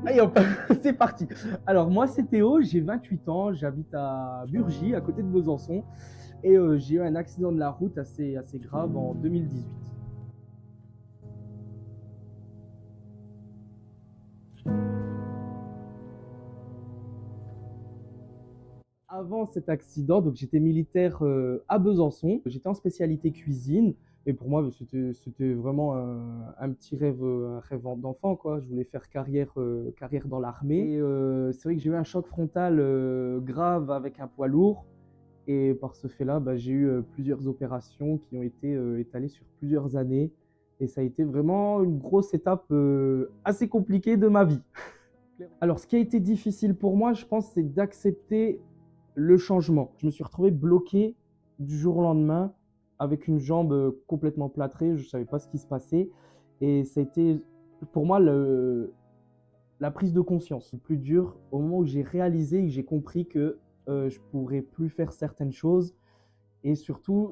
Allez hop, c'est parti. Alors moi c'est Théo, j'ai 28 ans, j'habite à Burgy, à côté de Besançon, et j'ai eu un accident de la route assez grave en 2018. Avant cet accident, donc j'étais militaire à Besançon, j'étais en spécialité cuisine, et pour moi c'était vraiment un petit rêve, un rêve d'enfant quoi. Je voulais faire carrière dans l'armée. Et c'est vrai que j'ai eu un choc frontal grave avec un poids lourd. Et par ce fait-là, bah, j'ai eu plusieurs opérations qui ont été étalées sur plusieurs années. Et ça a été vraiment une grosse étape assez compliquée de ma vie. Alors, ce qui a été difficile pour moi, je pense, c'est d'accepter le changement. Je me suis retrouvé bloqué du jour au lendemain avec une jambe complètement plâtrée. Je ne savais pas ce qui se passait. Et ça a été pour moi la prise de conscience le plus dur au moment où j'ai réalisé et que j'ai compris que je pourrais plus faire certaines choses. Et surtout,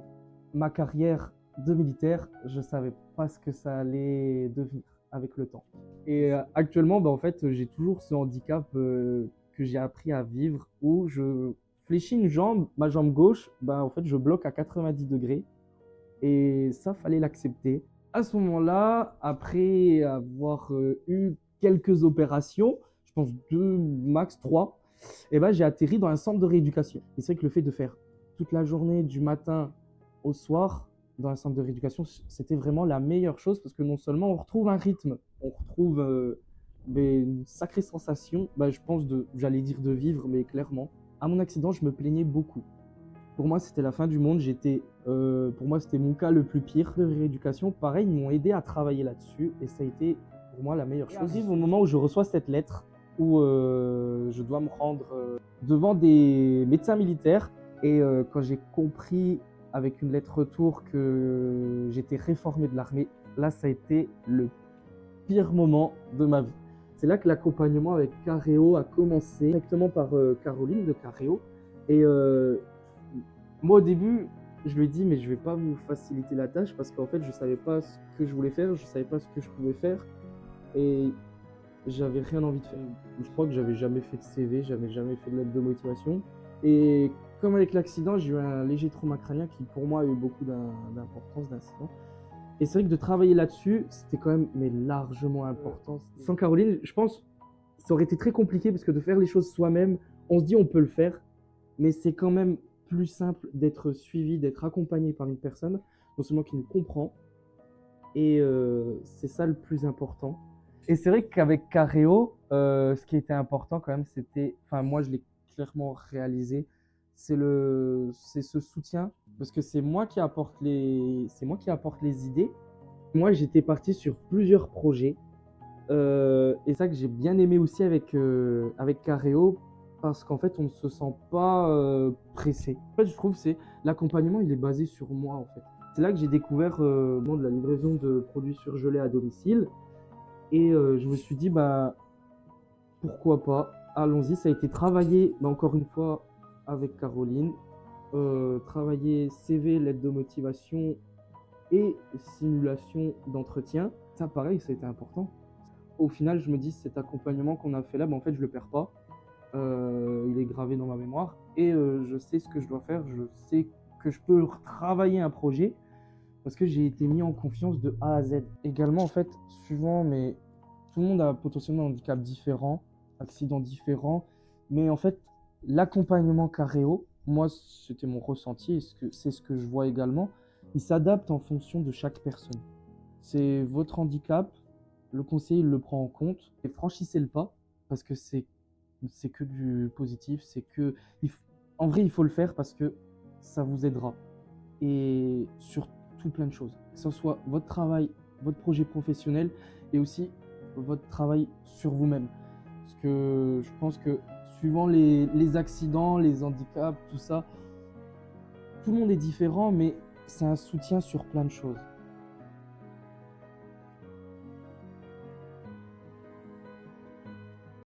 ma carrière de militaire, je ne savais pas ce que ça allait devenir avec le temps. Et actuellement, bah, en fait, j'ai toujours ce handicap que j'ai appris à vivre où je fléchis une jambe, ma jambe gauche, bah, en fait, je bloque à 90 degrés. Et ça, fallait l'accepter. À ce moment-là, après avoir eu quelques opérations, je pense deux, max trois, et ben, j'ai atterri dans un centre de rééducation. Et c'est vrai que le fait de faire toute la journée, du matin au soir, dans un centre de rééducation, c'était vraiment la meilleure chose parce que non seulement on retrouve un rythme, on retrouve une sacrée sensation, bah, je pense, j'allais dire de vivre, mais clairement. À mon accident, je me plaignais beaucoup. Pour moi, c'était la fin du monde. Pour moi, c'était mon cas le plus pire de rééducation. Pareil, ils m'ont aidé à travailler là-dessus et ça a été pour moi la meilleure chose. Arrive au moment où je reçois cette lettre où je dois me rendre devant des médecins militaires et quand j'ai compris avec une lettre retour que j'étais réformé de l'armée, là, ça a été le pire moment de ma vie. C'est là que l'accompagnement avec Careo a commencé, directement par Caroline de Careo. Et moi, au début, je lui ai dit, mais je vais pas vous faciliter la tâche parce qu'en fait, je savais pas ce que je voulais faire, je savais pas ce que je pouvais faire et j'avais rien envie de faire. Je crois que j'avais jamais fait de CV, j'avais jamais fait de lettre de motivation. Et comme avec l'accident, j'ai eu un léger trauma crânien qui, pour moi, a eu beaucoup d'importance, d'incident. Et c'est vrai que de travailler là-dessus, c'était quand même mais largement important. Sans Caroline, je pense, ça aurait été très compliqué parce que de faire les choses soi-même, on se dit on peut le faire, mais c'est quand même plus simple d'être suivi, d'être accompagné par une personne, non seulement qui nous comprend, et c'est ça le plus important. Et c'est vrai qu'avec Careo, ce qui était important quand même, c'était, enfin moi je l'ai clairement réalisé, c'est ce soutien, parce que c'est moi qui apporte les idées. Moi j'étais parti sur plusieurs projets, et ça que j'ai bien aimé aussi avec Careo, parce qu'en fait, on ne se sent pas pressé. En fait, je trouve que c'est l'accompagnement, il est basé sur moi en fait. C'est là que j'ai découvert de la livraison de produits surgelés à domicile, et je me suis dit bah pourquoi pas, allons-y. Ça a été travaillé, bah, encore une fois avec Caroline, travailler CV, lettre de motivation et simulation d'entretien. Ça, pareil, ça a été important. Au final, je me dis, cet accompagnement qu'on a fait là, bah, en fait, je le perds pas. Il est gravé dans ma mémoire et je sais ce que je dois faire. Je sais que je peux travailler un projet parce que j'ai été mis en confiance de A à Z. Également, en fait, suivant, mais tout le monde a potentiellement un handicap différent, accident différent, mais en fait, l'accompagnement Careo, moi, c'était mon ressenti et c'est ce que je vois également, il s'adapte en fonction de chaque personne. C'est votre handicap, le conseiller il le prend en compte et franchissez le pas parce que c'est que du positif, en vrai il faut le faire parce que ça vous aidera et sur tout plein de choses, que ce soit votre travail, votre projet professionnel et aussi votre travail sur vous-même. Parce que je pense que suivant les accidents, les handicaps, tout ça, tout le monde est différent, mais c'est un soutien sur plein de choses.